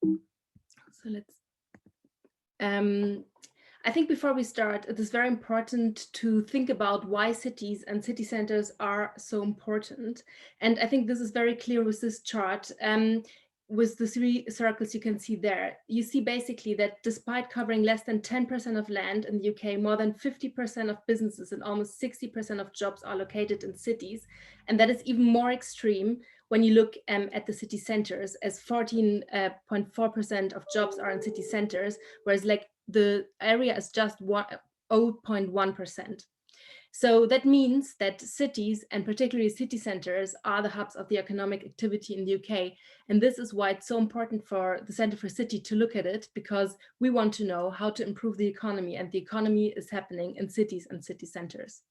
So let's, I think before we start, it is very important to think about why cities and city centers are so important. And I think this is very clear with this chart. With the three circles you can see there, you see basically that despite covering less than 10% of land in the UK, more than 50% of businesses and almost 60% of jobs are located in cities. And that is even more extreme when you look at the city centers, as 14.4% of jobs are in city centers, whereas like the area is just 0.1%. So that means that cities, and particularly city centers, are the hubs of the economic activity in the UK. And this is why it's so important for the Centre for City to look at it, because we want to know how to improve the economy, and the economy is happening in cities and city centers.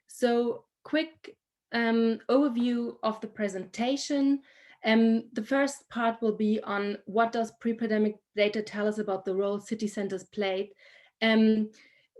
So quick overview of the presentation. The first part will be on what does pre-pandemic data tell us about the role city centers played,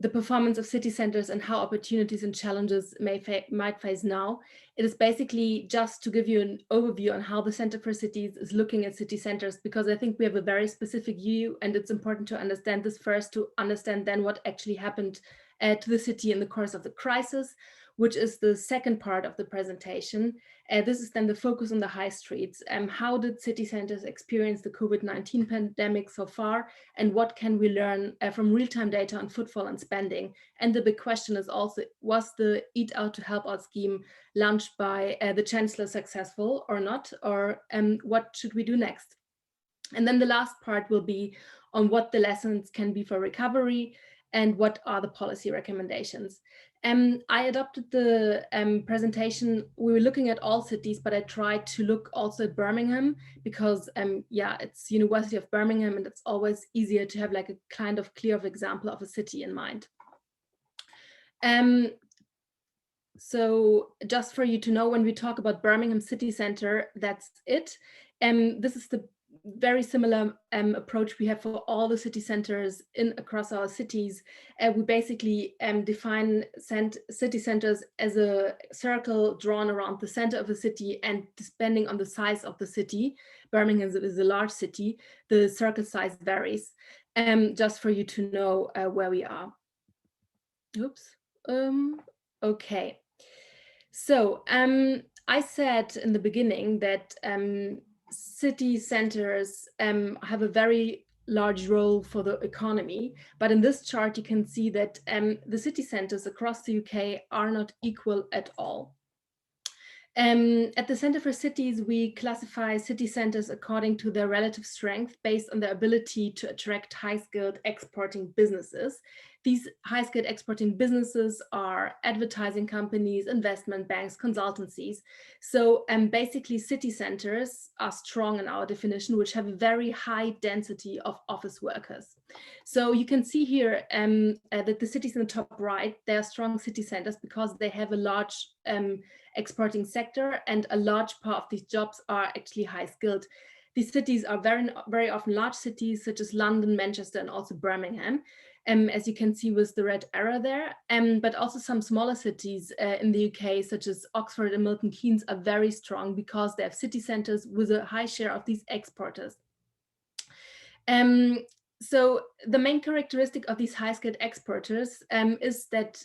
the performance of city centers, and how opportunities and challenges might face now. It is basically just to give you an overview on how the Centre for Cities is looking at city centers, because I think we have a very specific view, and it's important to understand this first to understand then what actually happened to the city in the course of the crisis, which is the second part of the presentation. This is then the focus on the high streets. How did city centers experience the COVID-19 pandemic so far? And what can we learn from real-time data on footfall and spending? And the big question is also, was the Eat Out to Help Out scheme launched by the Chancellor successful or not? Or what should we do next? And then the last part will be on what the lessons can be for recovery and what are the policy recommendations. I adopted the presentation. We were looking at all cities, but I tried to look also at Birmingham because, yeah, it's University of Birmingham, and it's always easier to have like a kind of clear example of a city in mind. So just for you to know, when we talk about Birmingham city center, that's it. This is the very similar approach we have for all the city centers across our cities. We basically define city centers as a circle drawn around the center of a city, and depending on the size of the city, Birmingham is a large city, the circle size varies. Just for you to know where we are. Oops. Okay. So I said in the beginning that city centers have a very large role for the economy, but in this chart you can see that the city centers across the UK are not equal at all. At the Centre for Cities, we classify city centres according to their relative strength based on their ability to attract high-skilled exporting businesses. These high-skilled exporting businesses are advertising companies, investment banks, consultancies. So basically city centres are strong in our definition, which have a very high density of office workers. So you can see here that the cities in the top right, they are strong city centres because they have a large exporting sector, and a large part of these jobs are actually high skilled. These cities are very often large cities such as London, Manchester, and also Birmingham, as you can see with the red arrow there, but also some smaller cities in the UK such as Oxford and Milton Keynes are very strong because they have city centres with a high share of these exporters. So the main characteristic of these high-skilled exporters is that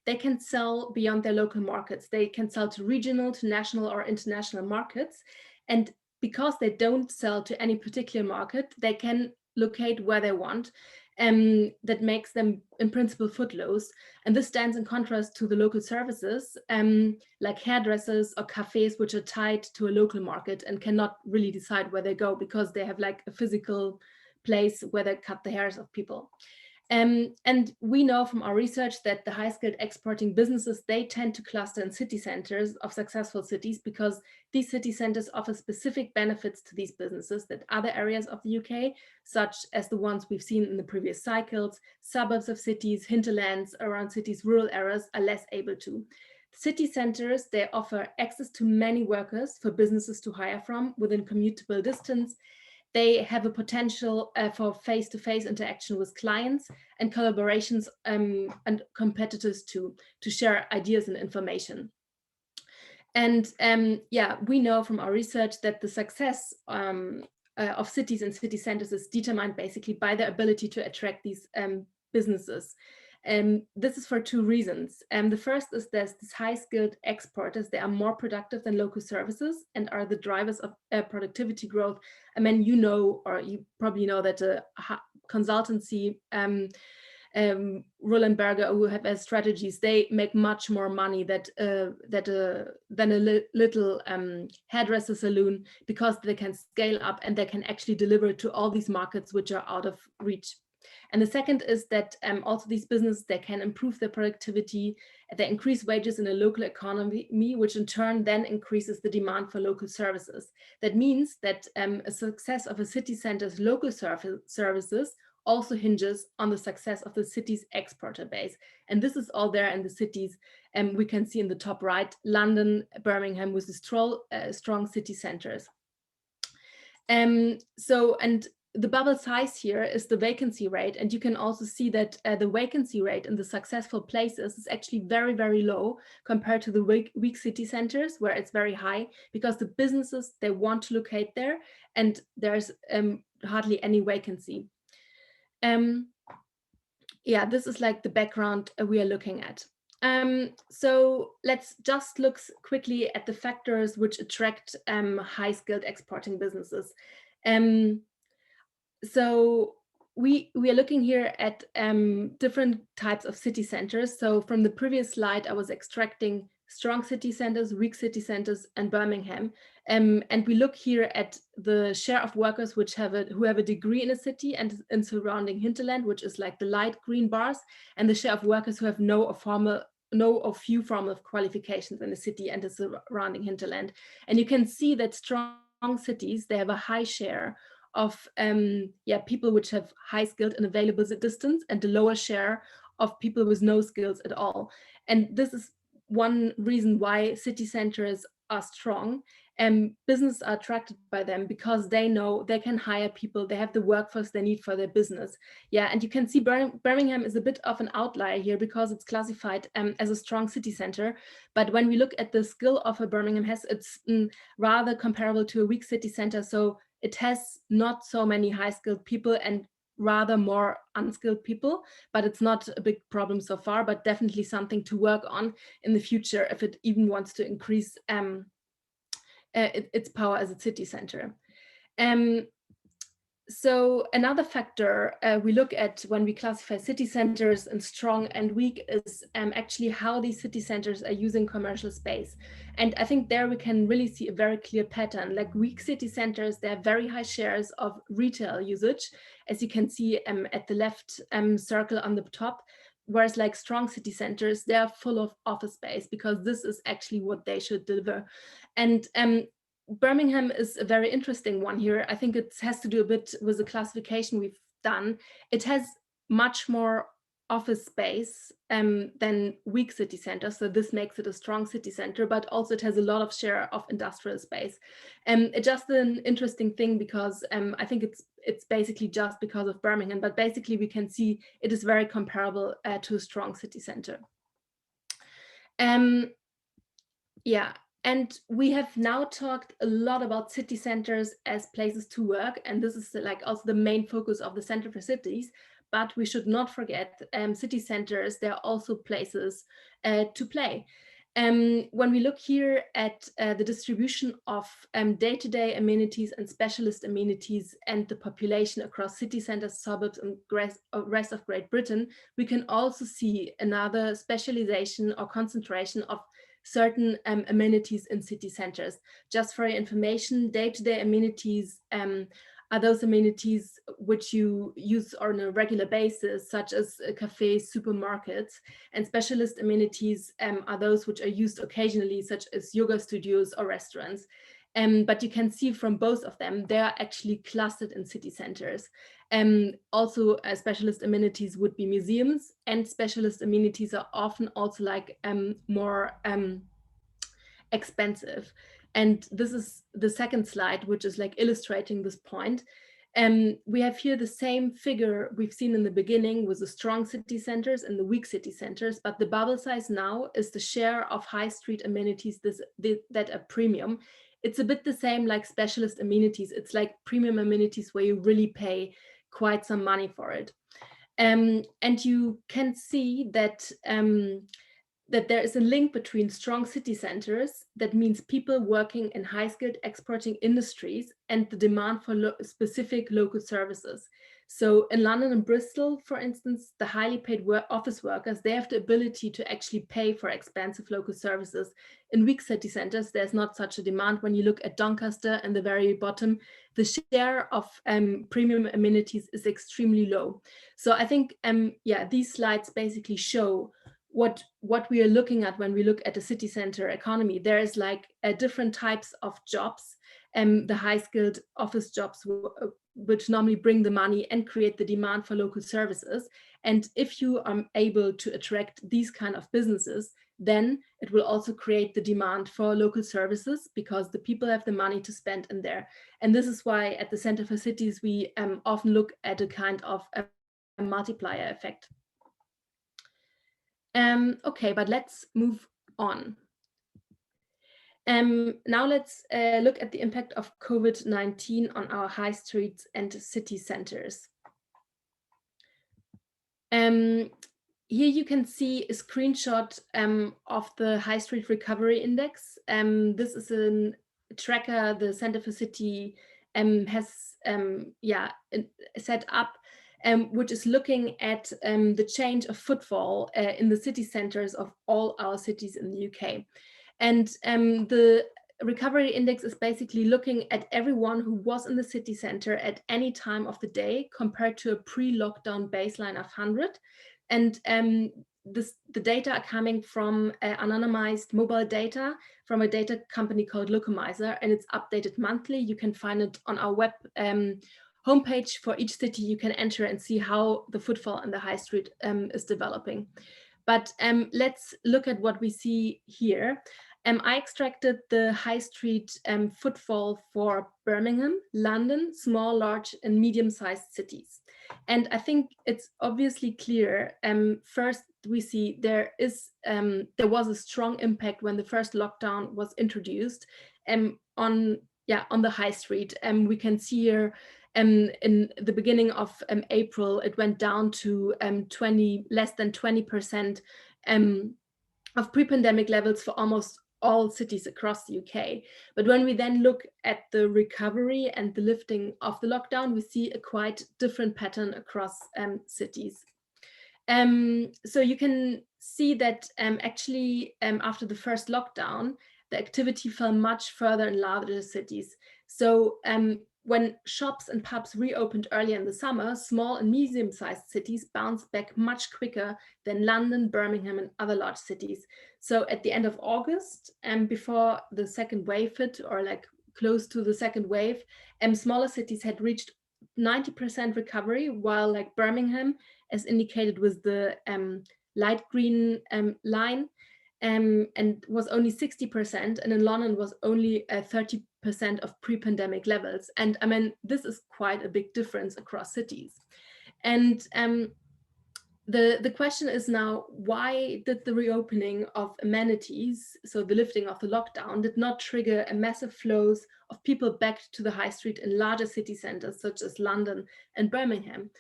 they can sell beyond their local markets. They can sell to regional, to national or international markets. And because they don't sell to any particular market, they can locate where they want. That makes them in principle footloose. And this stands in contrast to the local services like hairdressers or cafes, which are tied to a local market and cannot really decide where they go because they have like a physical place where they cut the hairs of people. And we know from our research that the high-skilled exporting businesses, they tend to cluster in city centers of successful cities because these city centers offer specific benefits to these businesses that other areas of the UK, such as the ones we've seen in the previous cycles, suburbs of cities, hinterlands around cities, rural areas, are less able to. City centers, they offer access to many workers for businesses to hire from within commutable distance. They have a potential for face-to-face interaction with clients and collaborations and competitors to share ideas and information. And yeah, we know from our research that the success of cities and city centers is determined basically by their ability to attract these businesses. This is for two reasons. The first is there's this high-skilled exporters. They are more productive than local services and are the drivers of productivity growth. I mean, you know, or you probably know that a consultancy, Roland Berger, who have strategies, they make much more money than a little hairdresser saloon, because they can scale up and they can actually deliver to all these markets which are out of reach. And the second is that also these businesses, they can improve their productivity, they increase wages in a local economy, which in turn then increases the demand for local services. That means that a success of a city center's local services also hinges on the success of the city's exporter base. And this is all there in the cities. We can see in the top right, London, Birmingham with the strong city centers. And the bubble size here is the vacancy rate. And you can also see that the vacancy rate in the successful places is actually very, very low compared to the weak city centers, where it's very high, because the businesses, they want to locate there and there's hardly any vacancy. Yeah, this is like the background we are looking at. So let's just look quickly at the factors which attract high-skilled exporting businesses. So we are looking here at different types of city centers. So from the previous slide, I was extracting strong city centers, weak city centers, and Birmingham. And we look here at the share of workers who have a degree in a city and in surrounding hinterland, which is like the light green bars, and the share of workers who have no or few formal qualifications in the city and the surrounding hinterland. And you can see that strong cities, they have a high share of people which have high skilled and available distance, and the lower share of people with no skills at all. And this is one reason why city centers are strong, and businesses are attracted by them, because they know they can hire people, they have the workforce they need for their business. Yeah, and you can see Birmingham is a bit of an outlier here, because it's classified as a strong city center. But when we look at the skill of a Birmingham it's rather comparable to a weak city center. So it has not so many high skilled people and rather more unskilled people, but it's not a big problem so far, but definitely something to work on in the future if it even wants to increase its power as a city center. So another factor we look at when we classify city centers in strong and weak is actually how these city centers are using commercial space. And I think there we can really see a very clear pattern. Like weak city centers, they have very high shares of retail usage, as you can see at the left circle on the top, whereas like strong city centers, they are full of office space, because this is actually what they should deliver. And Birmingham is a very interesting one here. I think it has to do a bit with the classification we've done. It has much more office space than weak city centers, so this makes it a strong city center, but also it has a lot of share of industrial space. It's just an interesting thing, because I think it's basically just because of Birmingham, but basically we can see it is very comparable to a strong city center. Yeah. And we have now talked a lot about city centers as places to work, and this is like also the main focus of the Center for Cities. But we should not forget city centers, they're also places to play. When we look here at the distribution of day-to-day amenities and specialist amenities and the population across city centers, suburbs, and rest of Great Britain, we can also see another specialization or concentration of certain amenities in city centers. Just for your information, day-to-day amenities are those amenities which you use on a regular basis, such as cafes, supermarkets, and specialist amenities are those which are used occasionally, such as yoga studios or restaurants. But you can see from both of them, they are actually clustered in city centers. Also, specialist amenities would be museums, and specialist amenities are often also like more expensive. And this is the second slide, which is like illustrating this point. We have here the same figure we've seen in the beginning with the strong city centers and the weak city centers, but the bubble size now is the share of high street amenities that are premium it's a bit the same like specialist amenities. It's like premium amenities where you really pay quite some money for it. And you can see that that there is a link between strong city centers, that means people working in high-skilled exporting industries, and the demand for specific local services. So in London and Bristol, for instance, the highly paid office workers, they have the ability to actually pay for expensive local services. In weak city centers, there's not such a demand. When you look at Doncaster and the very bottom, the share of premium amenities is extremely low. So I think, yeah, these slides basically show what we are looking at when we look at the city center economy. There is like different types of jobs, the high-skilled office jobs, which normally bring the money and create the demand for local services. And if you are able to attract these kind of businesses, then it will also create the demand for local services, because the people have the money to spend in there. And this is why at the Center for Cities, we often look at a kind of a multiplier effect. Okay, but let's move on. Now let's look at the impact of COVID-19 on our high streets and city centers. Here you can see a screenshot of the High Street Recovery Index. This is a tracker the Center for City has set up, which is looking at the change of footfall in the city centers of all our cities in the UK. And the recovery index is basically looking at everyone who was in the city center at any time of the day compared to a pre-lockdown baseline of 100. And the data are coming from anonymized mobile data from a data company called Locomizer, and it's updated monthly. You can find it on our web homepage. For each city, you can enter and see how the footfall in the high street is developing. But let's look at what we see here. I extracted the high street footfall for Birmingham, London, small, large, and medium-sized cities. And I think it's obviously clear. First, we see there was a strong impact when the first lockdown was introduced on the high street. We can see here in the beginning of April, it went down to less than 20% of pre-pandemic levels for almost all cities across the UK. But when we then look at the recovery and the lifting of the lockdown, we see a quite different pattern across cities. So you can see that actually after the first lockdown, the activity fell much further in larger cities. So when shops and pubs reopened earlier in the summer, small and medium-sized cities bounced back much quicker than London, Birmingham, and other large cities. So at the end of August, before the second wave hit, or like close to the second wave, smaller cities had reached 90% recovery, while like Birmingham, as indicated with the light green line, and was only 60%, and in London was only 30% of pre-pandemic levels. And I mean, this is quite a big difference across cities. And the question is now, why did the reopening of amenities, so the lifting of the lockdown, did not trigger a massive flows of people back to the high street in larger city centers such as London and Birmingham?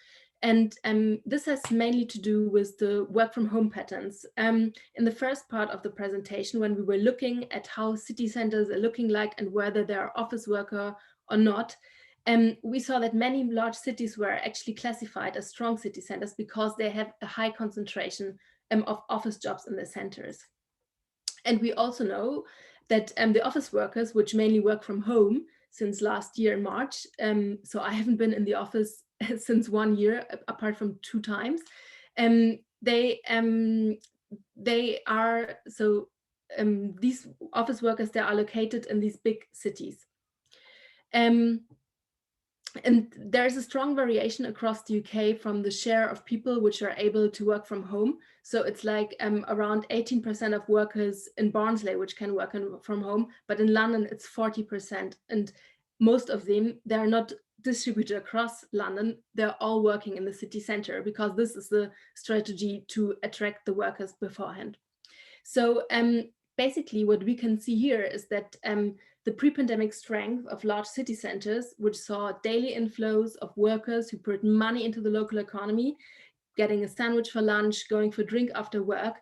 And this has mainly to do with the work from home patterns. In the first part of the presentation, when we were looking at how city centers are looking like and whether they're office worker or not, we saw that many large cities were actually classified as strong city centers because they have a high concentration of office jobs in their centers. And we also know that the office workers, which mainly work from home since last year in March, so I haven't been in the office since 1 year, apart from 2 times, they are, so these office workers, they are located in these big cities. And there's a strong variation across the UK from the share of people which are able to work from home. So it's like around 18% of workers in Barnsley which can work from home, but in London it's 40%. And most of them, they're not distributed across London, they're all working in the city centre, because this is the strategy to attract the workers beforehand. So basically what we can see here is that the pre-pandemic strength of large city centers, which saw daily inflows of workers who put money into the local economy, getting a sandwich for lunch, going for a drink after work,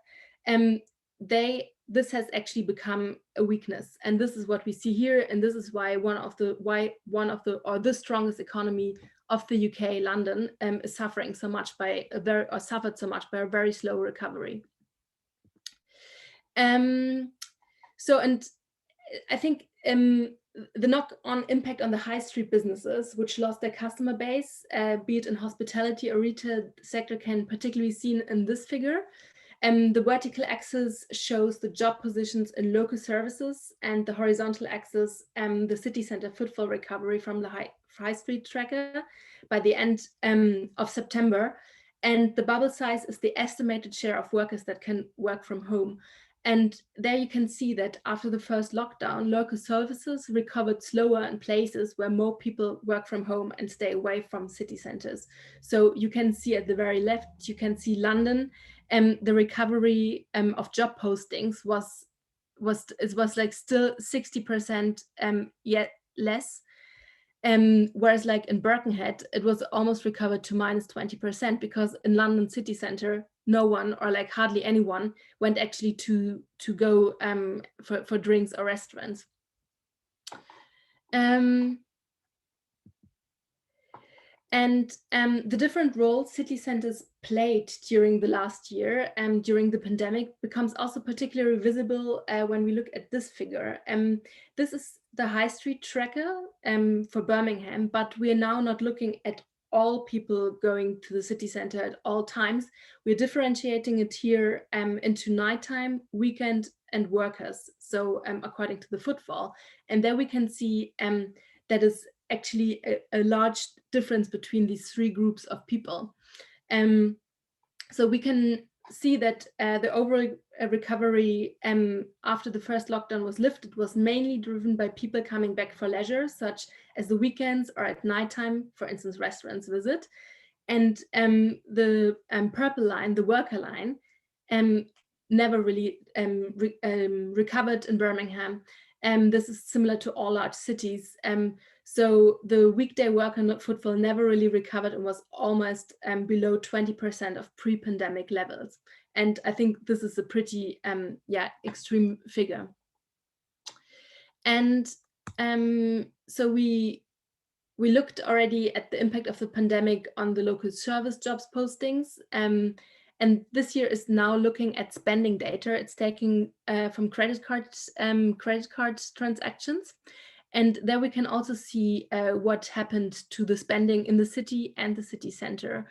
this has actually become a weakness. And this is what we see here. And this is why the strongest economy of the UK, London, is suffering so much suffered so much by a very slow recovery. So, and I think the knock-on impact on the high street businesses, which lost their customer base, be it in hospitality or retail sector, can particularly be seen in this figure. The vertical axis shows the job positions in local services, and the horizontal axis, the city center footfall recovery from the high street tracker by the end of September. And the bubble size is the estimated share of workers that can work from home. And there you can see that after the first lockdown, local services recovered slower in places where more people work from home and stay away from city centers. So you can see at the very left, you can see London. The recovery of job postings was like still 60% yet less. Whereas like in Birkenhead, it was almost recovered to minus 20%, because in London city center, no one, or like hardly anyone, went actually to go for drinks or restaurants. And the different roles city centers played during the last year and during the pandemic becomes also particularly visible when we look at this figure. This is the high street tracker for Birmingham, but we are now not looking at all people going to the city center at all times. We're differentiating it here into nighttime, weekend, and workers. So according to the footfall. And there we can see that is actually a large difference between these three groups of people. So we can see that the overall recovery after the first lockdown was lifted was mainly driven by people coming back for leisure, such as the weekends or at nighttime, for instance, restaurants visit. And the purple line, the worker line, never really recovered in Birmingham. This is similar to all large cities. So the weekday worker footfall never really recovered and was almost below 20% of pre-pandemic levels. And I think this is a pretty, extreme figure. And so we looked already at the impact of the pandemic on the local service jobs postings. And this year is now looking at spending data. It's taking from credit card transactions. And there we can also see what happened to the spending in the city and the city center.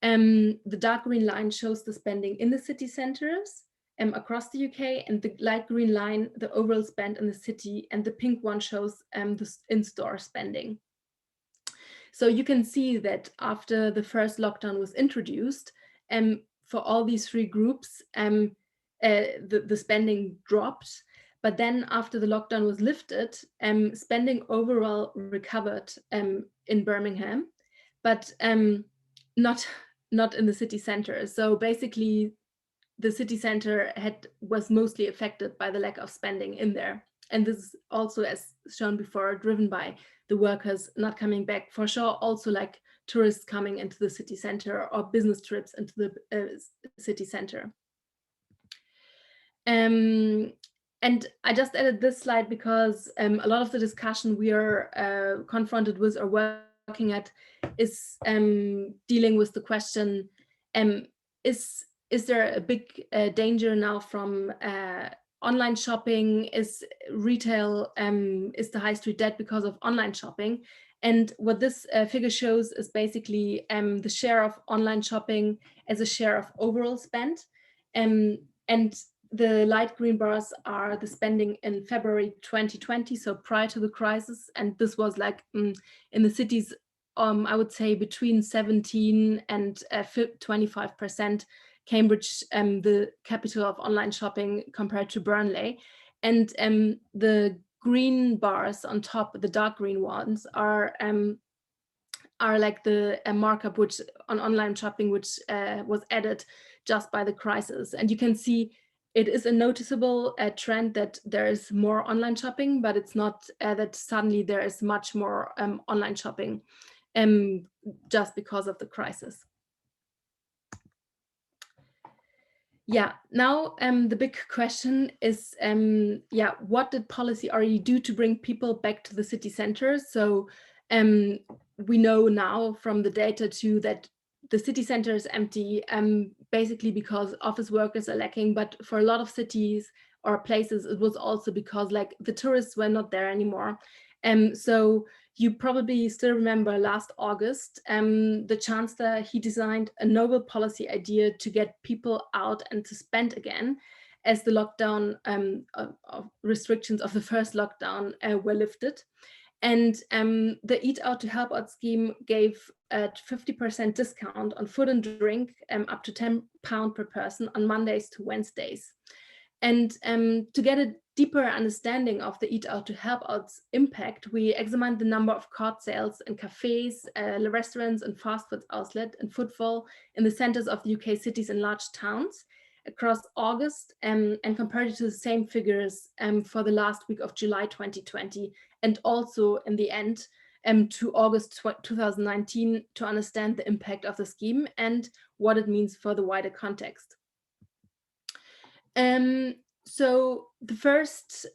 The dark green line shows the spending in the city centers across the UK, and the light green line, the overall spend in the city, and the pink one shows the in-store spending. So you can see that after the first lockdown was introduced, for all these three groups, the spending dropped. But then after the lockdown was lifted, spending overall recovered in Birmingham, but not in the city center. So basically, the city center was mostly affected by the lack of spending in there. And this is also, as shown before, driven by the workers not coming back. For sure, also like tourists coming into the city center or business trips into the city center. And I just added this slide because a lot of the discussion we are confronted with or working at is dealing with the question, is there a big danger now from online shopping? Is retail, is the high street dead because of online shopping? And what this figure shows is basically the share of online shopping as a share of overall spend. And the light green bars are the spending in February 2020, so prior to the crisis. And this was like in the cities, I would say between 17 and 25%. Cambridge, the capital of online shopping, compared to Burnley. And the green bars on top, the dark green ones, are like the markup which on online shopping, which was added just by the crisis. And you can see it is a noticeable trend that there is more online shopping, but it's not that suddenly there is much more online shopping just because of the crisis. Yeah, now the big question is, what did policy already do to bring people back to the city centers? So we know now from the data too that the city center is empty, basically because office workers are lacking, but for a lot of cities or places, it was also because like the tourists were not there anymore. So you probably still remember last August, the chancellor, he designed a novel policy idea to get people out and to spend again as the lockdown of restrictions of the first lockdown were lifted. And the Eat Out to Help Out scheme gave a 50% discount on food and drink, up to £10 per person on Mondays to Wednesdays. And to get a deeper understanding of the Eat Out to Help Out's impact, we examined the number of cart sales in cafes, restaurants and fast food outlets and footfall in the centers of the UK cities and large towns across August, and compared it to the same figures for the last week of July 2020, and also in the end to August 2019 to understand the impact of the scheme and what it means for the wider context. So the first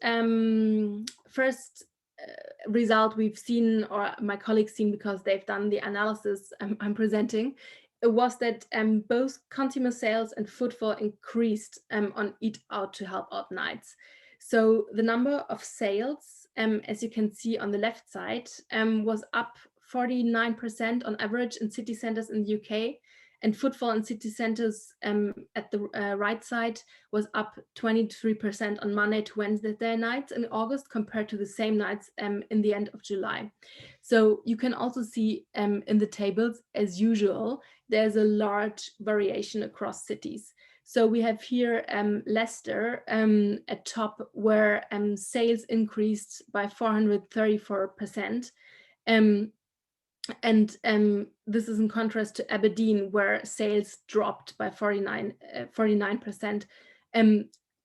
result we've seen, or my colleagues seen because they've done the analysis I'm presenting, was that both consumer sales and footfall increased on Eat Out to Help Out nights. So the number of sales, as you can see on the left side, was up 49% on average in city centers in the UK, and footfall in city centers at the right side was up 23% on Monday to Wednesday nights in August compared to the same nights in the end of July. So you can also see in the tables, as usual, there's a large variation across cities. So we have here Leicester at top, where sales increased by 434%. And this is in contrast to Aberdeen, where sales dropped by 49%.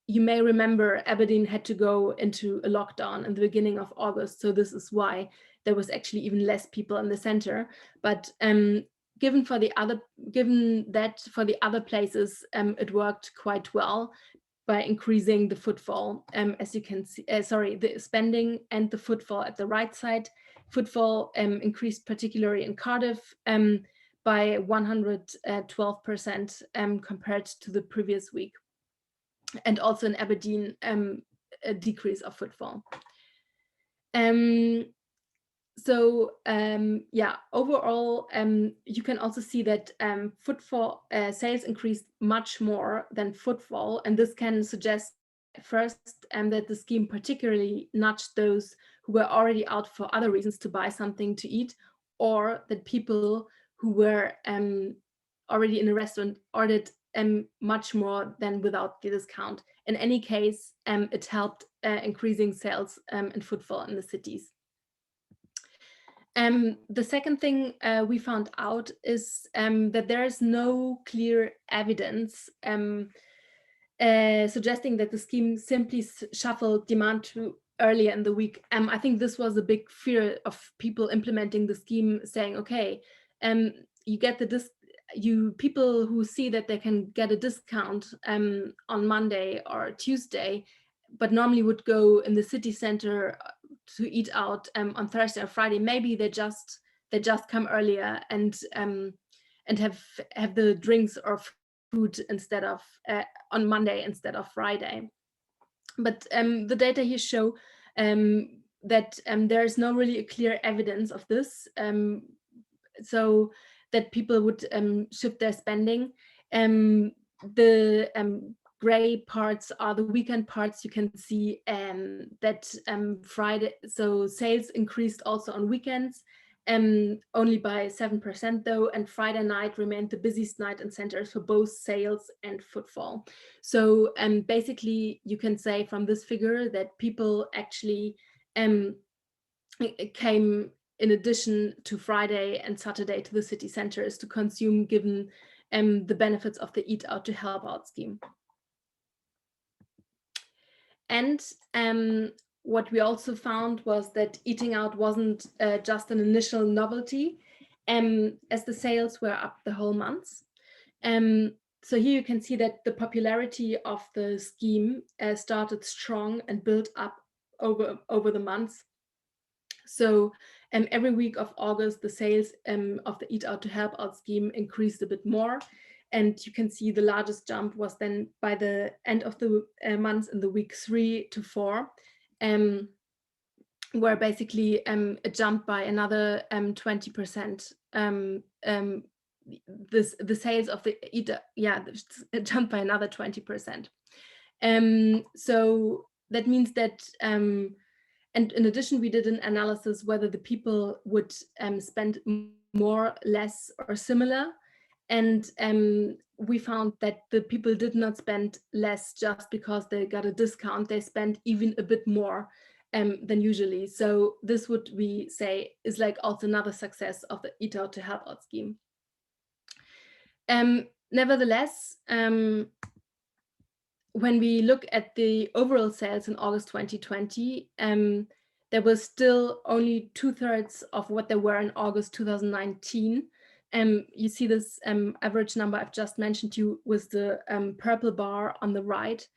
You may remember Aberdeen had to go into a lockdown in the beginning of August, so this is why there was actually even less people in the center. But given that for the other places, it worked quite well by increasing the footfall, as you can see, the spending and the footfall at the right side. Footfall increased particularly in Cardiff by 112% compared to the previous week. And also in Aberdeen, a decrease of footfall. Overall, you can also see that footfall sales increased much more than footfall, and this can suggest first that the scheme particularly nudged those who were already out for other reasons to buy something to eat, or that people who were already in a restaurant ordered much more than without the discount. In any case, it helped increasing sales and footfall in the cities. The second thing we found out is that there is no clear evidence suggesting that the scheme simply shuffled demand to earlier in the week. I think this was a big fear of people implementing the scheme, saying, okay, you get people who see that they can get a discount on Monday or Tuesday, but normally would go in the city center to eat out on Thursday or Friday. Maybe they just come earlier and have the drinks or food instead of on Monday instead of Friday. But the data here show that there is no really clear evidence of this, so that people would shift their spending. The gray parts are the weekend parts. You can see that Friday, so sales increased also on weekends, only by 7% though, and Friday night remained the busiest night in centers for both sales and footfall. So basically you can say from this figure that people actually came in addition to Friday and Saturday to the city centers to consume, given the benefits of the Eat Out to Help Out scheme. And what we also found was that eating out wasn't just an initial novelty, as the sales were up the whole month. So here you can see that the popularity of the scheme started strong and built up over the months. So every week of August, the sales of the Eat Out to Help Out scheme increased a bit more. And you can see the largest jump was then by the end of the month in the week 3 to 4, where basically it jumped by another 20%. The sales of the it jumped by another 20%. So that means that, and in addition, we did an analysis whether the people would spend more, less, or similar. And we found that the people did not spend less just because they got a discount. They spent even a bit more than usually. So this would we say is like also another success of the Eat Out to Help Out scheme. Nevertheless, when we look at the overall sales in August 2020, there was still only 2/3 of what there were in August 2019. You see this average number I've just mentioned to you with the purple bar on the right.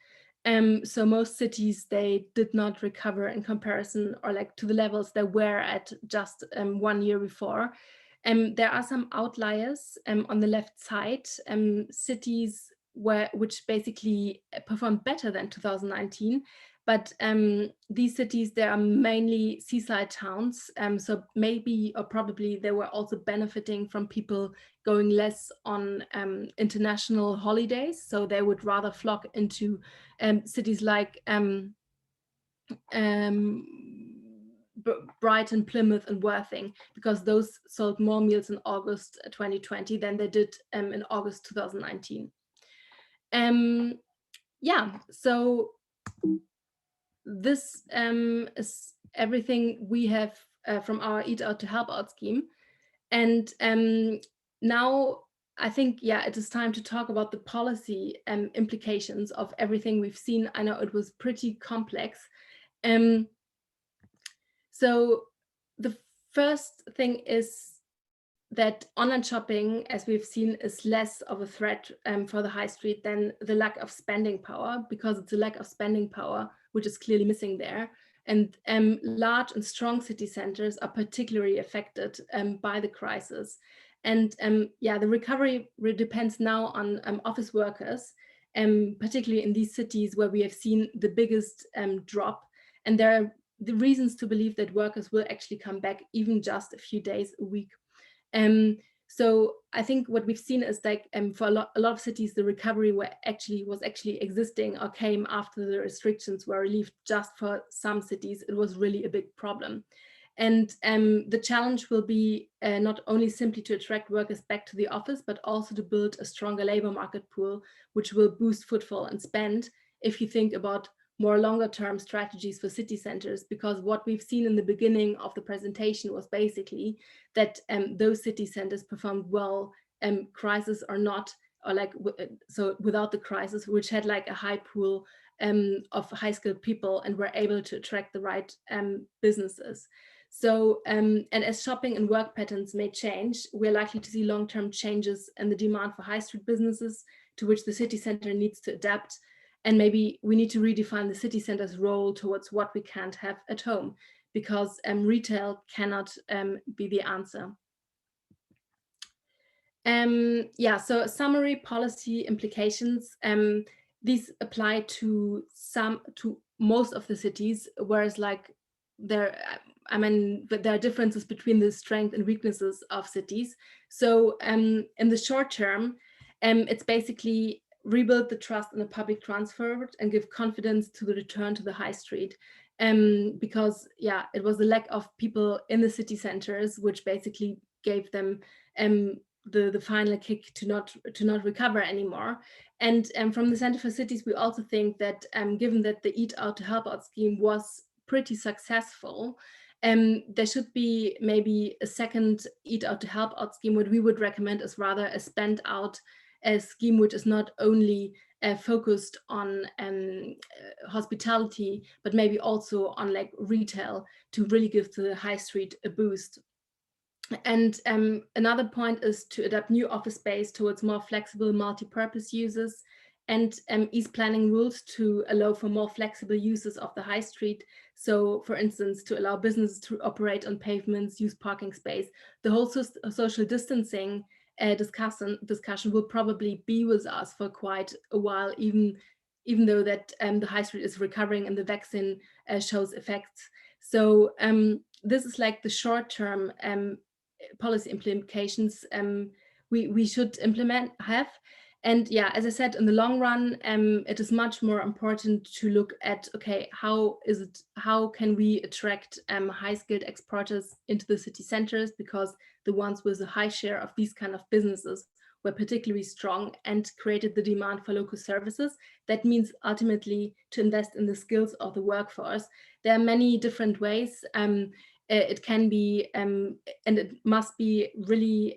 So most cities, they did not recover in comparison or like to the levels they were at just 1 year before. There are some outliers on the left side, cities which basically performed better than 2019. But these cities, they are mainly seaside towns. So maybe or probably they were also benefiting from people going less on international holidays. So they would rather flock into cities like Brighton, Plymouth, and Worthing, because those sold more meals in August 2020 than they did in August 2019. Yeah, so this is everything we have from our Eat Out to Help Out scheme. And now I think, yeah, it is time to talk about the policy implications of everything we've seen. I know it was pretty complex. So the first thing is that online shopping, as we've seen, is less of a threat for the high street than the lack of spending power, because it's a lack of spending power which is clearly missing there. And large and strong city centers are particularly affected by the crisis. And yeah, the recovery depends now on office workers, particularly in these cities where we have seen the biggest drop. And there are the reasons to believe that workers will actually come back even just a few days a week. So I think what we've seen is like for a lot of cities, the recovery was actually existing or came after the restrictions were relieved. Just for some cities, it was really a big problem. And the challenge will be not only simply to attract workers back to the office, but also to build a stronger labor market pool, which will boost footfall and spend, if you think about more longer term strategies for city centers, because what we've seen in the beginning of the presentation was basically that those city centers performed well, crisis or not, or like, so without the crisis, which had like a high pool of high skilled people and were able to attract the right businesses. So, and as shopping and work patterns may change, we're likely to see long-term changes in the demand for high street businesses, to which the city center needs to adapt. And maybe we need to redefine the city center's role towards what we can't have at home, because retail cannot be the answer. Yeah, so summary policy implications. These apply to most of the cities, whereas like there are differences between the strengths and weaknesses of cities. So in the short term, it's basically rebuild the trust in the public transport and give confidence to the return to the high street. Because yeah, it was the lack of people in the city centers which basically gave them the final kick to not recover anymore. And from the Center for Cities, we also think that given that the Eat Out to Help Out scheme was pretty successful, there should be maybe a second Eat Out to Help Out scheme. What we would recommend is rather a spend out a scheme which is not only focused on hospitality, but maybe also on like retail to really give the high street a boost. And another point is to adapt new office space towards more flexible multi-purpose uses, and ease planning rules to allow for more flexible uses of the high street. So for instance, to allow businesses to operate on pavements, use parking space. The whole social distancing discussion will probably be with us for quite a while, even though that the high street is recovering and the vaccine shows effects. So this is like the short-term policy implications we should have. And yeah, as I said, in the long run, it is much more important to look at, okay, how can we attract high-skilled exporters into the city centers, because the ones with a high share of these kind of businesses were particularly strong and created the demand for local services. That means ultimately to invest in the skills of the workforce. There are many different ways. It can be, and it must be really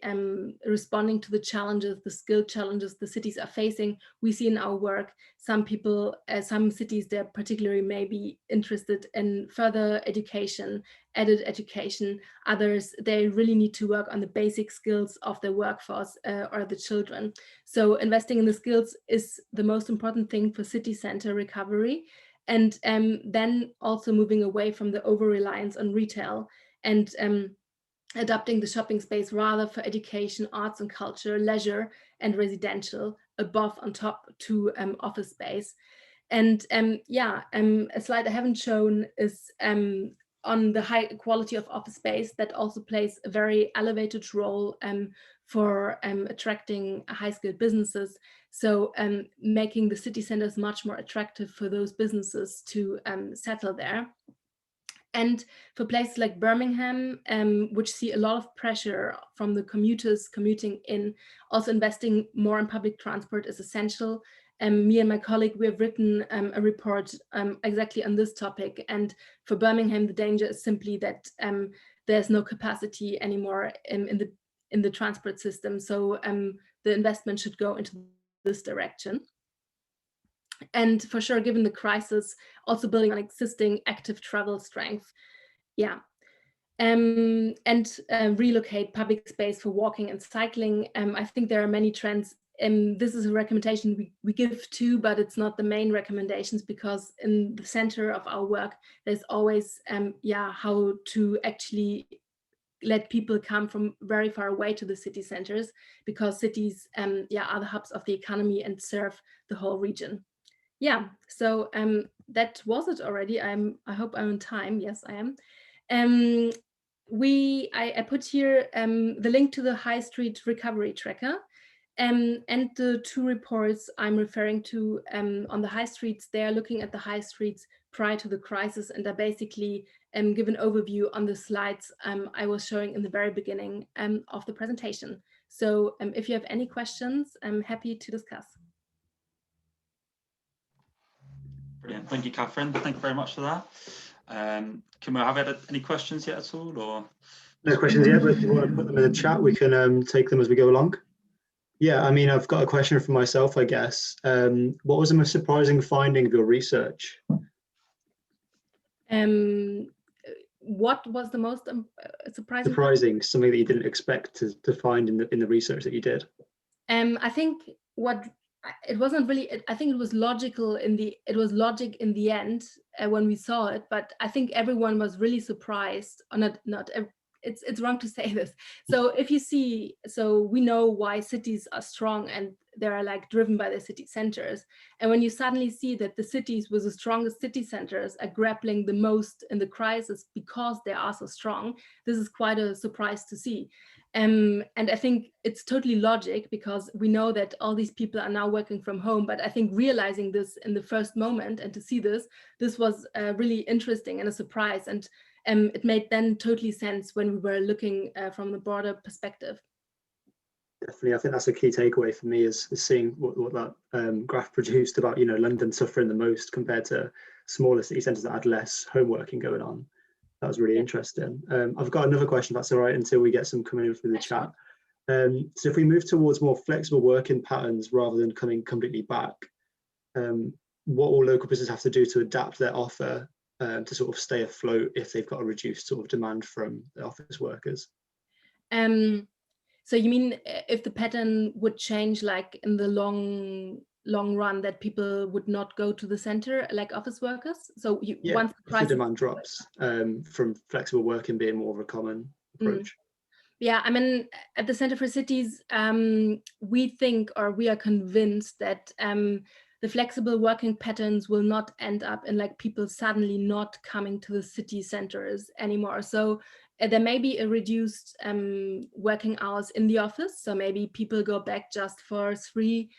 responding to the challenges, the skill challenges the cities are facing. We see in our work, some people, some cities, they're particularly maybe interested in further education, added education. Others, they really need to work on the basic skills of their workforce or the children. So investing in the skills is the most important thing for city center recovery. And then also moving away from the over-reliance on retail and adapting the shopping space rather for education, arts and culture, leisure and residential, above on top to office space. And yeah, a slide I haven't shown is on the high quality of office space that also plays a very elevated role for attracting high-skilled businesses. So making the city centers much more attractive for those businesses to settle there. And for places like Birmingham, which see a lot of pressure from the commuters commuting in, also investing more in public transport is essential. Me and my colleague, we have written a report exactly on this topic. And for Birmingham, the danger is simply that there's no capacity anymore in the transport system. So the investment should go into this direction. And for sure, given the crisis, also building on existing active travel strength. Yeah. And relocate public space for walking and cycling. I think there are many trends. This is a recommendation we give too, but it's not the main recommendations, because in the center of our work, there's always, how to actually let people come from very far away to the city centers, because cities, are the hubs of the economy and serve the whole region. Yeah, so that was it already. I hope I'm on time. Yes, I am. I put here the link to the High Street Recovery Tracker and the two reports I'm referring to on the high streets. They are looking at the high streets prior to the crisis, and are basically give an overview on the slides I was showing in the very beginning of the presentation. So if you have any questions, I'm happy to discuss. Brilliant. Thank you, Kathrin. Thank you very much for that. Can we have any questions yet at all? Or no questions yet, but if you want to put them in the chat, we can take them as we go along. Yeah, I mean, I've got a question for myself, I guess. What was the most surprising finding of your research? What was the most surprising? Surprising, something that you didn't expect to find in the research that you did. I think it wasn't really. I think it was logical it was logic in the end when we saw it. But I think everyone was really surprised. Or not. It's wrong to say this. So if you see, so we know why cities are strong and they're like driven by the city centers. And when you suddenly see that the cities with the strongest city centers are grappling the most in the crisis because they are so strong, this is quite a surprise to see. And I think it's totally logic, because we know that all these people are now working from home. But I think realizing this in the first moment and to see this was really interesting and a surprise. And it made then totally sense when we were looking from the broader perspective. Definitely, I think that's a key takeaway for me, is seeing what that graph produced about, London suffering the most compared to smaller city centres that had less home working going on. That was really interesting. I've got another question, if that's all right, until we get some coming in through the chat. So if we move towards more flexible working patterns rather than coming completely back, what will local businesses have to do to adapt their offer to sort of stay afloat if they've got a reduced sort of demand from the office workers? So you mean if the pattern would change, like in the long run, that people would not go to the center, like office workers? So once the if the crisis demand drops from flexible working being more of a common approach. Yeah, I mean, at the Center for Cities, we think, or we are convinced that the flexible working patterns will not end up in like people suddenly not coming to the city centers anymore. So there may be a reduced working hours in the office. So maybe people go back just for 3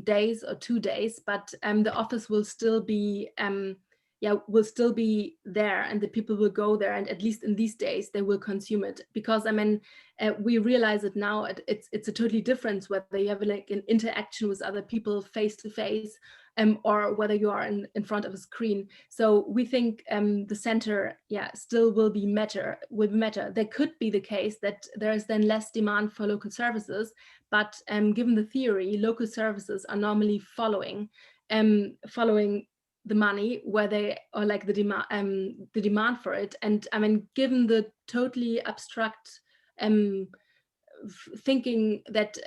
days or 2 days, but the office will still be will still be there, and the people will go there, and at least in these days they will consume it. Because I mean, we realize it now, it's a totally difference whether you have like an interaction with other people face to face, or whether you are in front of a screen. So we think the center still will matter. There could be the case that there is then less demand for local services, but given the theory, local services are normally following the money where they are, like the demand for it. And I mean, given the totally abstract thinking that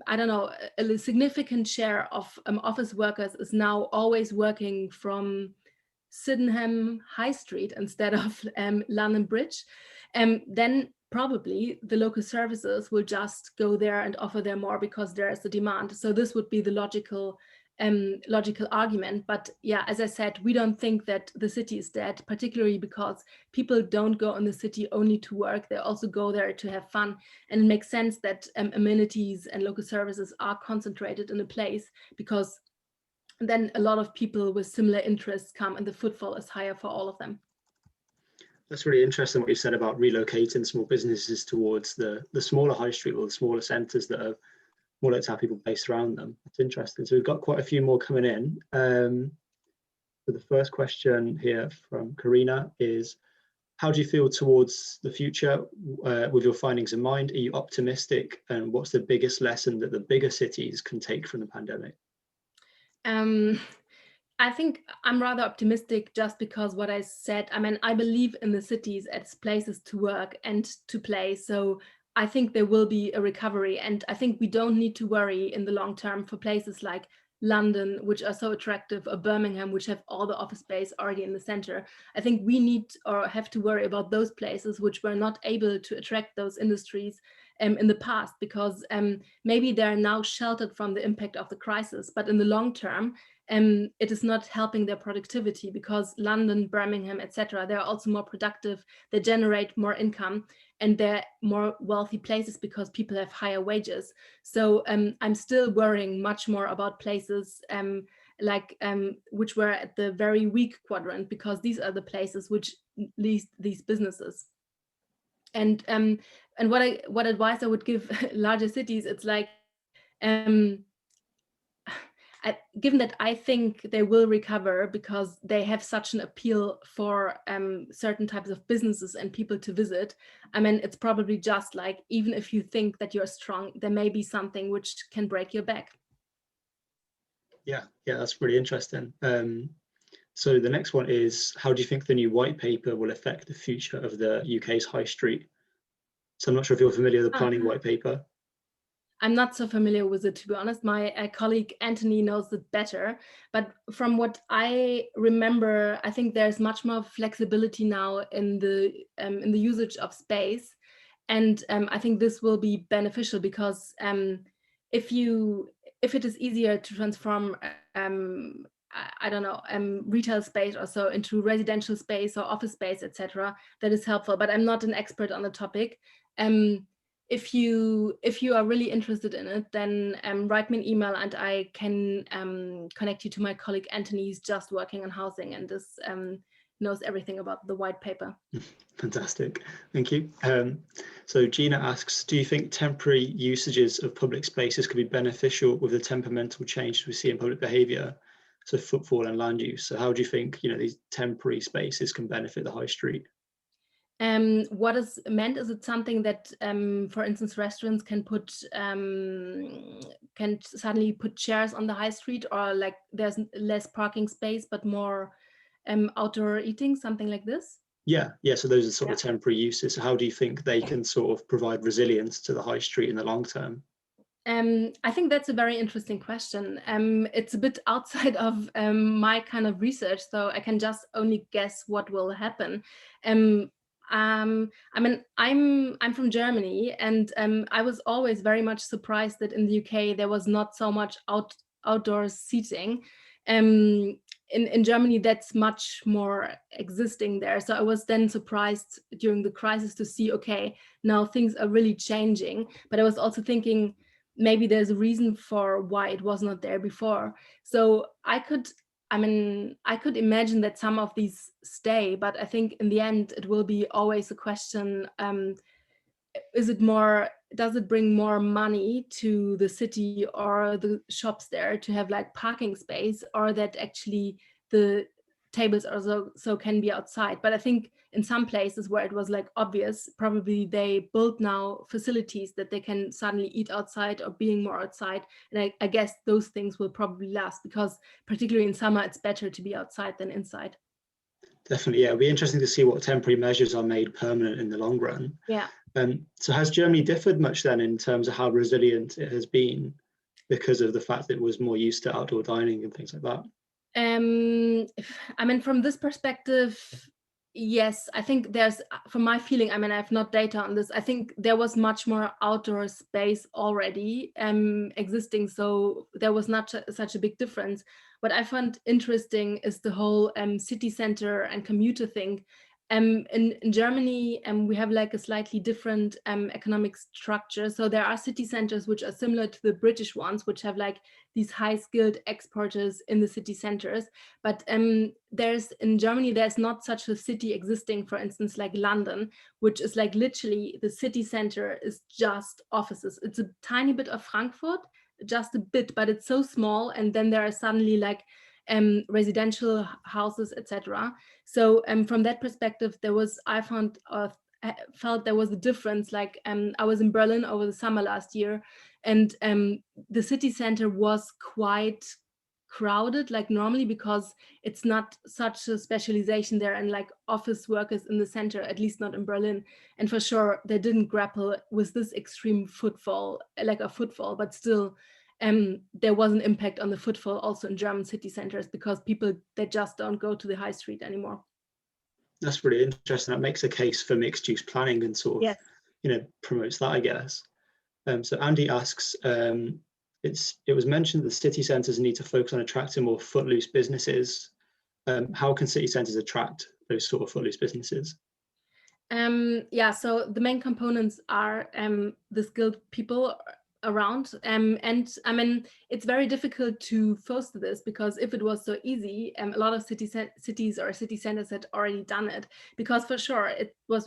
I don't know, a significant share of office workers is now always working from Sydenham High Street instead of London Bridge, then probably the local services will just go there and offer there more because there is a demand. So this would be the logical argument. But yeah, as I said, we don't think that the city is dead, particularly because people don't go in the city only to work. They also go there to have fun. And it makes sense that amenities and local services are concentrated in a place, because then a lot of people with similar interests come and the footfall is higher for all of them. That's really interesting what you said about relocating small businesses towards the smaller high street or the smaller centres that are more likely to have people based around them. That's interesting. So we've got quite a few more coming in. So the first question here from Karina is, how do you feel towards the future with your findings in mind? Are you optimistic? And what's the biggest lesson that the bigger cities can take from the pandemic? I think I'm rather optimistic, just because what I said, I mean, I believe in the cities as places to work and to play. So I think there will be a recovery, and I think we don't need to worry in the long term for places like London, which are so attractive, or Birmingham, which have all the office space already in the center. I think we need or have to worry about those places which were not able to attract those industries in the past, because maybe they're now sheltered from the impact of the crisis, but in the long term, it is not helping their productivity, because London, Birmingham, etc., they're also more productive, they generate more income, and they're more wealthy places because people have higher wages. So I'm still worrying much more about places which were at the very weak quadrant, because these are the places which lead these businesses. And what advice I would give larger cities, it's like, given that I think they will recover because they have such an appeal for certain types of businesses and people to visit. I mean, it's probably just like, even if you think that you're strong, there may be something which can break your back. Yeah, that's really interesting. So the next one is, how do you think the new white paper will affect the future of the UK's high street? So I'm not sure if you're familiar with the planning white paper. I'm not so familiar with it, to be honest. My colleague Anthony knows it better. But from what I remember, I think there's much more flexibility now in the usage of space, and I think this will be beneficial, because if it is easier to transform I don't know, retail space or so into residential space or office space, etc., that is helpful. But I'm not an expert on the topic. If you are really interested in it, then write me an email and I can connect you to my colleague Anthony. He's just working on housing and this knows everything about the white paper. Fantastic, thank you. So Gina asks, do you think temporary usages of public spaces could be beneficial with the temperamental change we see in public behaviour, so footfall and land use? So how do you think these temporary spaces can benefit the high street? What is meant, is it something that, for instance, restaurants can suddenly put chairs on the high street, or like there's less parking space but more outdoor eating, something like this? Yeah, so those are sort of temporary uses. So how do you think they can sort of provide resilience to the high street in the long term? I think that's a very interesting question. It's a bit outside of my kind of research, so I can just only guess what will happen. I mean, I'm from Germany, and I was always very much surprised that in the UK there was not so much outdoor seating. In Germany, that's much more existing there. So I was then surprised during the crisis to see, okay, now things are really changing. But I was also thinking, maybe there's a reason for why it was not there before. So I could imagine that some of these stay, but I think in the end it will be always a question, does it bring more money to the city or the shops there to have like parking space, or that actually the tables also can be outside? But I think in some places where it was like obvious, probably they build now facilities that they can suddenly eat outside or being more outside. And I guess those things will probably last, because particularly in summer, it's better to be outside than inside. Definitely, yeah. It'll be interesting to see what temporary measures are made permanent in the long run. Yeah. So has Germany differed much then in terms of how resilient it has been, because of the fact that it was more used to outdoor dining and things like that? I mean, from this perspective, yes, I think there's, from my feeling, I mean, I have not data on this, I think there was much more outdoor space already existing, so there was not such a big difference. What I found interesting is the whole city center and commuter thing. In Germany, we have like a slightly different economic structure. So there are city centers which are similar to the British ones, which have like these high-skilled exporters in the city centers. But in Germany, there's not such a city existing, for instance, like London, which is like literally the city center is just offices. It's a tiny bit of Frankfurt, just a bit, but it's so small. And then there are suddenly like residential houses, etc. So from that perspective, I felt there was a difference. Like I was in Berlin over the summer last year, and the city center was quite crowded like normally, because it's not such a specialization there and like office workers in the center, at least not in Berlin. And for sure they didn't grapple with this extreme footfall, but still there was an impact on the footfall also in German city centers, because people, they just don't go to the high street anymore. That's really interesting. That makes a case for mixed use planning and sort of, yes, promotes that, I guess. So Andy asks, it was mentioned that city centres need to focus on attracting more footloose businesses. How can city centres attract those sort of footloose businesses? So the main components are the skilled people around, and I mean, it's very difficult to foster this, because if it was so easy, a lot of cities or city centers had already done it. Because for sure,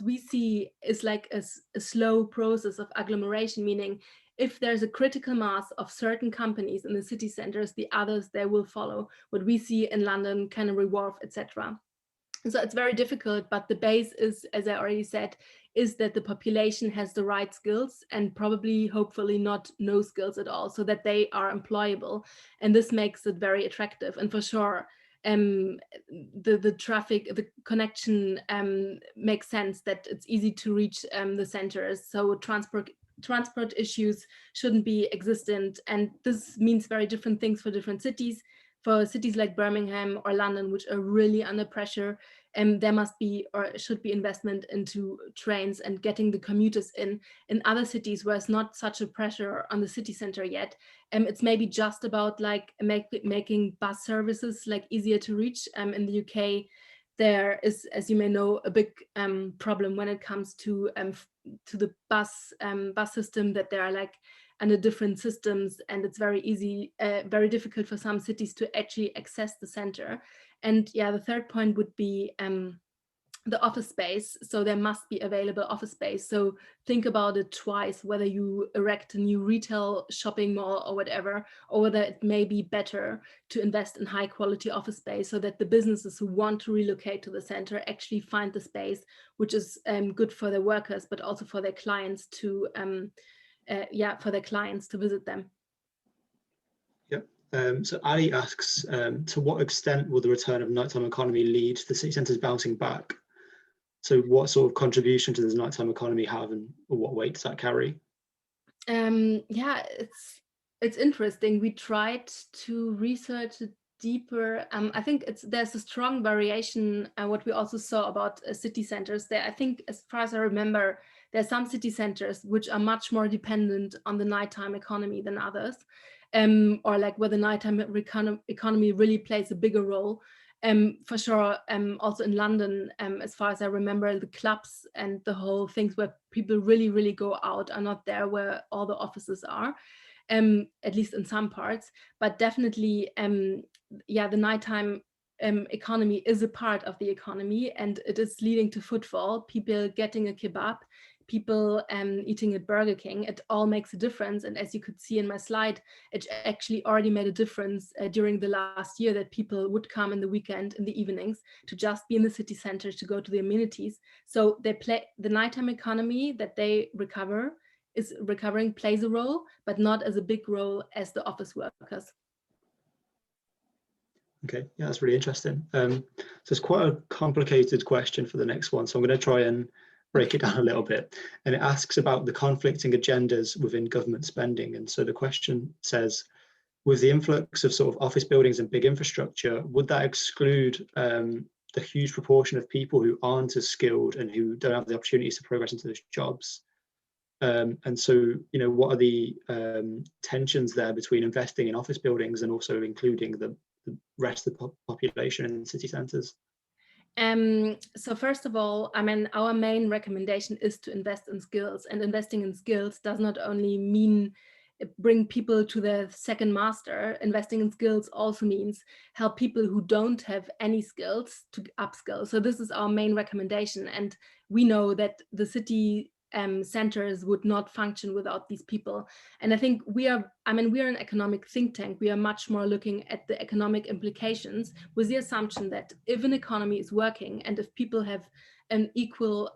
we see is like a slow process of agglomeration, meaning if there's a critical mass of certain companies in the city centers, the others, they will follow. What we see in London, Canary Wharf, etc. So it's very difficult, but the base is, as I already said, is that the population has the right skills, and probably, hopefully, not no skills at all, so that they are employable. And this makes it very attractive. And for sure, the traffic, the connection makes sense, that it's easy to reach the centers. So transport issues shouldn't be existent. And this means very different things for different cities. For cities like Birmingham or London, which are really under pressure, there must be or should be investment into trains and getting the commuters in. In other cities where it's not such a pressure on the city center yet, it's maybe just about like making bus services like easier to reach. In the UK, there is, as you may know, a big problem when it comes to the bus system, that there are like under different systems, and it's very difficult for some cities to actually access the center. And yeah, the third point would be the office space. So there must be available office space. So think about it twice, whether you erect a new retail shopping mall or whatever, or whether it may be better to invest in high quality office space so that the businesses who want to relocate to the center actually find the space, which is good for their workers, but also for their clients to, visit them. So Ali asks, to what extent will the return of nighttime economy lead to the city centres bouncing back? So what sort of contribution does the nighttime economy have, and what weight does that carry? Yeah, it's interesting. We tried to research it deeper. I think there's a strong variation. What we also saw about city centers there. I think, as far as I remember, there are some city centers which are much more dependent on the nighttime economy than others, or like where the nighttime economy really plays a bigger role. For sure, also in London, as far as I remember, the clubs and the whole things where people really, really go out are not there where all the offices are, at least in some parts. But definitely, the nighttime economy is a part of the economy, and it is leading to footfall, people getting a kebab, people eating at Burger King. It all makes a difference. And as you could see in my slide, it actually already made a difference during the last year, that people would come in the weekend, in the evenings, to just be in the city center, to go to the amenities. So the nighttime economy that they recovering plays a role, but not as a big role as the office workers. Okay, yeah, that's really interesting. So it's quite a complicated question for the next one, so I'm going to try and break it down a little bit. And it asks about the conflicting agendas within government spending. And so the question says, with the influx of sort of office buildings and big infrastructure, would that exclude the huge proportion of people who aren't as skilled and who don't have the opportunities to progress into those jobs? And so, you know, what are the tensions there between investing in office buildings and also including the rest of the population in city centres? So first of all, I mean, our main recommendation is to invest in skills, and investing in skills does not only mean bring people to their second master. Investing in skills also means help people who don't have any skills to upskill. So this is our main recommendation. And we know that the city centers would not function without these people. And I think we are an economic think tank. We are much more looking at the economic implications, with the assumption that if an economy is working and if people have an equal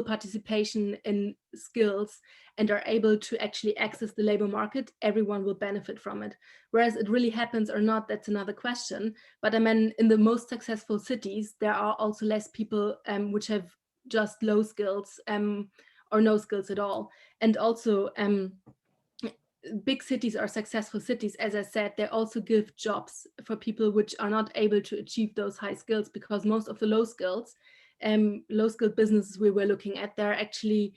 participation in skills and are able to actually access the labor market, everyone will benefit from it. Whereas it really happens or not, that's another question. But I mean, in the most successful cities, there are also less people which have just low skills or no skills at all. And also, big cities are successful cities. As I said, they also give jobs for people which are not able to achieve those high skills, because most of the low skilled businesses we were looking at, they're actually,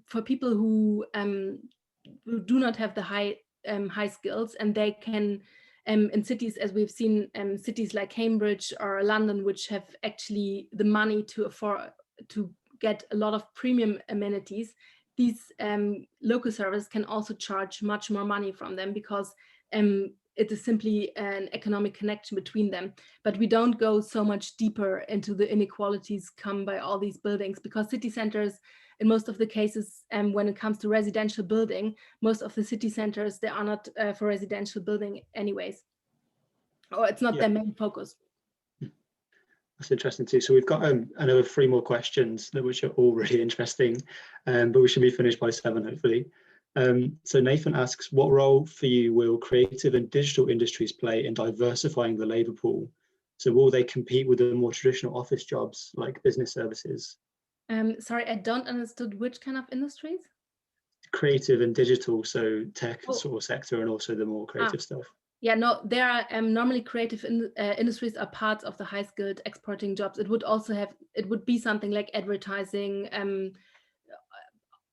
for people who do not have the high skills, and they can, in cities, as we've seen, cities like Cambridge or London, which have actually the money to afford to get a lot of premium amenities, these local services can also charge much more money from them, because it is simply an economic connection between them. But we don't go so much deeper into the inequalities come by all these buildings, because city centers, in most of the cases, when it comes to residential building, most of the city centers, they are not for residential building anyways, or it's not their main focus. That's interesting too. So we've got another 3 more questions, which are all really interesting, but we should be finished by 7, hopefully. So Nathan asks, what role for you will creative and digital industries play in diversifying the labour pool? So will they compete with the more traditional office jobs like business services? Sorry, I don't understood which kind of industries? Creative and digital, so tech sort of sector, and also the more creative stuff. Yeah, no, there are normally creative industries are parts of the high-skilled exporting jobs. It would also have, it would be something like advertising,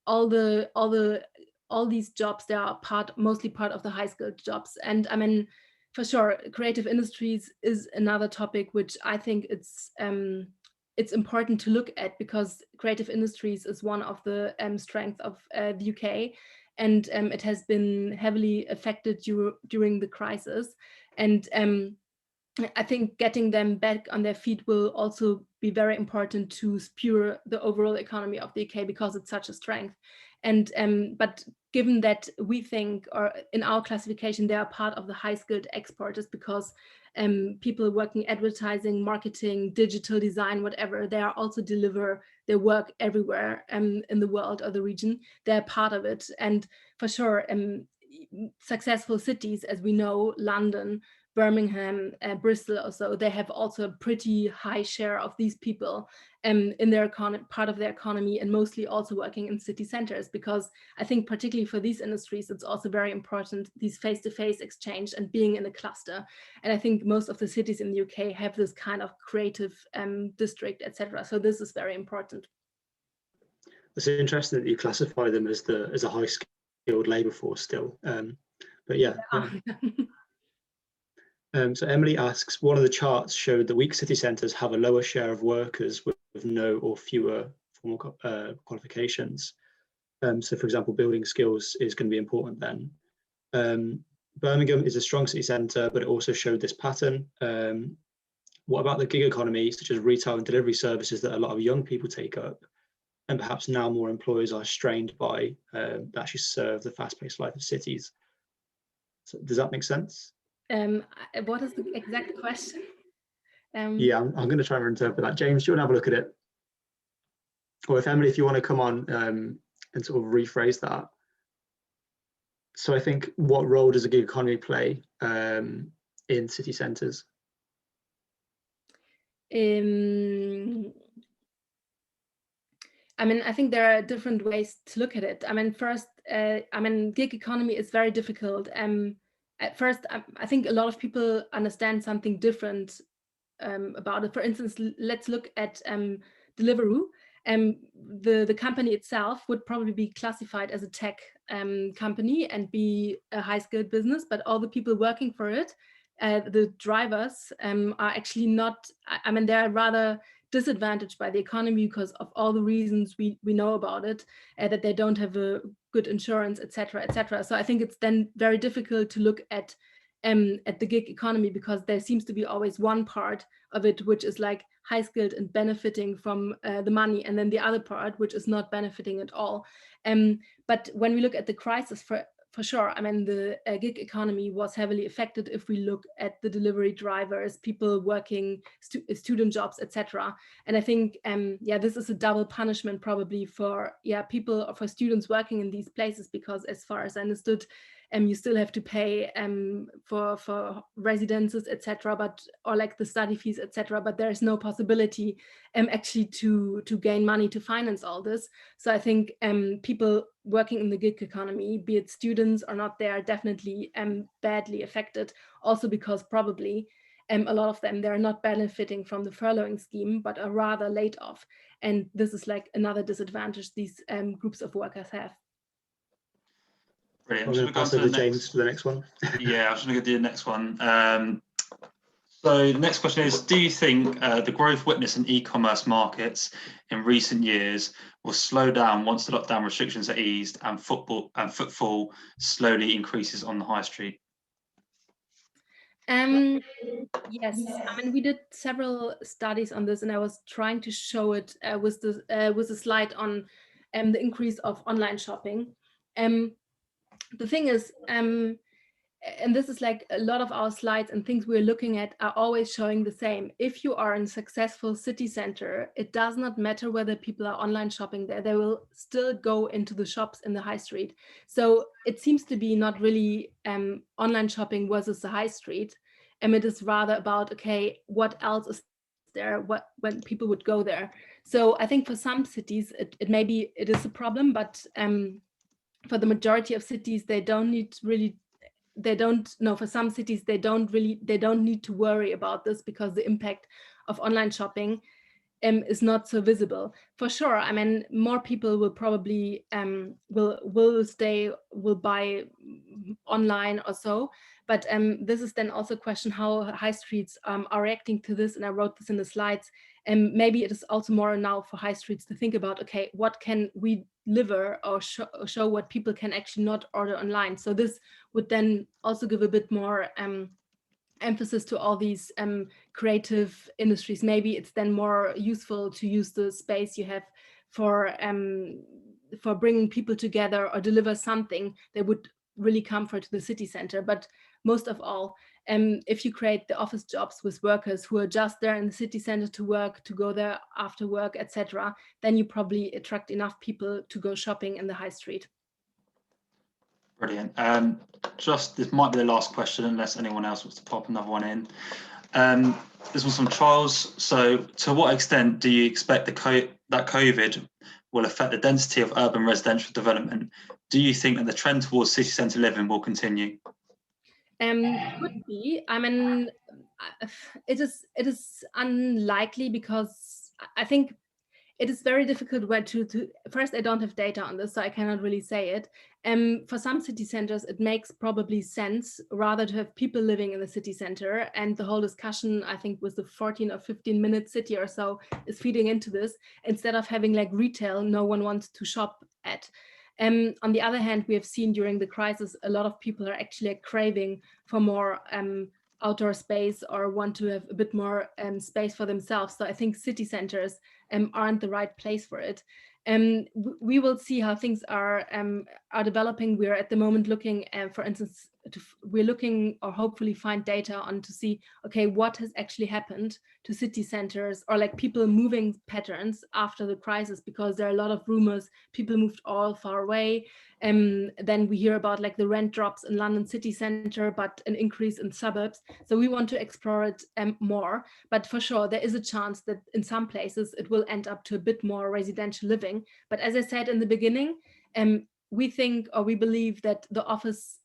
all these jobs, they are mostly part of the high-skilled jobs. And I mean, for sure, creative industries is another topic which I think it's important to look at, because creative industries is one of the strengths of the UK. And it has been heavily affected during the crisis. And I think getting them back on their feet will also be very important to spur the overall economy of the UK, because it's such a strength. And but given that we think, or in our classification, they are part of the high-skilled exporters, because people working advertising, marketing, digital design, whatever, they are also deliver their work everywhere in the world or the region. They're part of it. And for sure, successful cities, as we know, London, Birmingham, Bristol also, they have also a pretty high share of these people in their part of their economy, and mostly also working in city centers, because I think particularly for these industries, it's also very important, these face-to-face exchange and being in a cluster. And I think most of the cities in the UK have this kind of creative district, etc. So this is very important. It's interesting that you classify them as a high skilled labour force still. But yeah. So Emily asks, one of the charts showed that weak city centres have a lower share of workers with no or fewer formal qualifications. So for example, building skills is going to be important then. Birmingham is a strong city centre, but it also showed this pattern. What about the gig economy, such as retail and delivery services that a lot of young people take up? And perhaps now more employers are strained by actually serve the fast-paced life of cities. So does that make sense? What is the exact question? Yeah, I'm going to try and interpret that. James, do you want to have a look at it? Or if Emily, if you want to come on and sort of rephrase that. So I think, what role does a gig economy play in city centres? I mean, I think there are different ways to look at it. I mean, first, I mean, gig economy is very difficult. At first, I think a lot of people understand something different about it. For instance, let's look at Deliveroo. The company itself would probably be classified as a tech company and be a high-skilled business, but all the people working for it, the drivers, are actually not, I mean, they're rather disadvantaged by the economy because of all the reasons we know about it, that they don't have a good insurance, etc., etc. So I think it's then very difficult to look at the gig economy, because there seems to be always one part of it which is like high skilled and benefiting from the money, and then the other part which is not benefiting at all. But when we look at the crisis, for sure, I mean, the gig economy was heavily affected if we look at the delivery drivers, people working student jobs, etc. And I think, yeah, this is a double punishment probably for people, for students working in these places, because as far as I understood, you still have to pay for residences, etc., but or like the study fees, etc. But there is no possibility actually to gain money to finance all this. So I think people working in the gig economy, be it students or not, they are definitely badly affected. Also because probably a lot of them, they're not benefiting from the furloughing scheme, but are rather laid off. And this is like another disadvantage these groups of workers have. Brilliant. I'm going to pass over to James for the next one. Yeah, I was going to go to the next one. So the next question is, do you think the growth witnessed in e-commerce markets in recent years will slow down once the lockdown restrictions are eased and footfall slowly increases on the high street? Yes, I mean, we did several studies on this, and I was trying to show it with the slide on the increase of online shopping. The thing is, and this is like a lot of our slides and things we're looking at are always showing the same. If you are in a successful city center, it does not matter whether people are online shopping there, they will still go into the shops in the high street. So it seems to be not really online shopping versus the high street. And it is rather about, okay, what else is there when people would go there. So I think for some cities, it is a problem, but for the majority of cities, for some cities, they don't need to worry about this, because the impact of online shopping is not so visible. For sure, I mean, more people will probably will buy online or so, but this is then also a question how high streets are reacting to this, and I wrote this in the slides. And maybe it is also more now for high streets to think about, okay, what can we deliver or show what people can actually not order online. So this would then also give a bit more emphasis to all these creative industries. Maybe it's then more useful to use the space you have for bringing people together or deliver something that would really comfort the city center. But most of all, if you create the office jobs with workers who are just there in the city center to work, to go there after work, etc., then you probably attract enough people to go shopping in the high street. Brilliant. Just this might be the last question, unless anyone else wants to pop another one in. This was from Charles. So, to what extent do you expect that COVID will affect the density of urban residential development? Do you think that the trend towards city centre living will continue? Could be. I mean, it is unlikely, because I think it is very difficult where to first, I don't have data on this, so I cannot really say it. For some city centers, it makes probably sense rather to have people living in the city center, and the whole discussion, I think, with the 14 or 15-minute city or so is feeding into this, instead of having like retail no one wants to shop at. On the other hand, we have seen during the crisis, a lot of people are actually craving for more outdoor space, or want to have a bit more space for themselves. So I think city centers aren't the right place for it. We will see how things are developing. We're at the moment looking, for instance, we're looking, or hopefully find data on to see, okay, what has actually happened to city centers, or like people moving patterns after the crisis, because there are a lot of rumors people moved all far away. Then we hear about like the rent drops in London city center, but an increase in suburbs. So we want to explore it more, but for sure there is a chance that in some places it will end up to a bit more residential living. But as I said in the beginning, we think, or we believe, that the office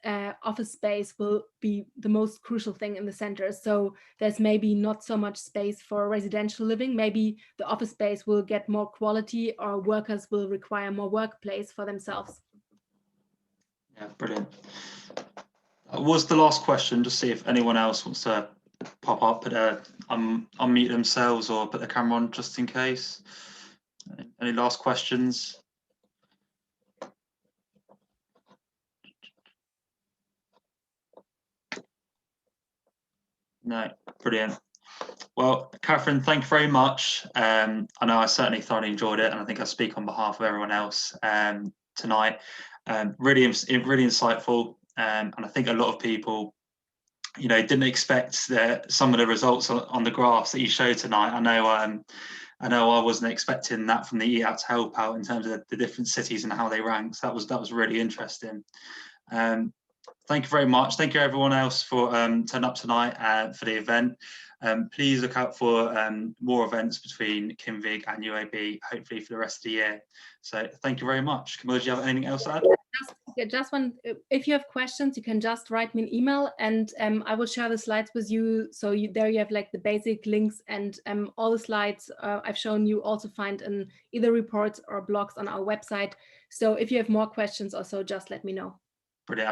space will be the most crucial thing in the center. So there's maybe not so much space for residential living. Maybe the office space will get more quality, or workers will require more workplace for themselves. Yeah, brilliant. That was the last question. Just see if anyone else wants to pop up, unmute themselves or put the camera on, just in case. Any last questions? No, brilliant. Well, Kathrin, thank you very much. I know I certainly thoroughly enjoyed it, and I think I speak on behalf of everyone else tonight. Really insightful, and I think a lot of people, didn't expect some of the results on the graphs that you showed tonight. I know I wasn't expecting that from the Eat Out to Help Out in terms of the different cities and how they rank. So that was really interesting. Thank you very much. Thank you everyone else for turning up tonight for the event. Please look out for more events between Kinvig and UAB, hopefully for the rest of the year. So thank you very much. Camilla, do you have anything else to add? Just one, if you have questions, you can just write me an email, and I will share the slides with you. So there you have like the basic links, and all the slides I've shown you also find in either reports or blogs on our website. So if you have more questions or so, just let me know. Brilliant.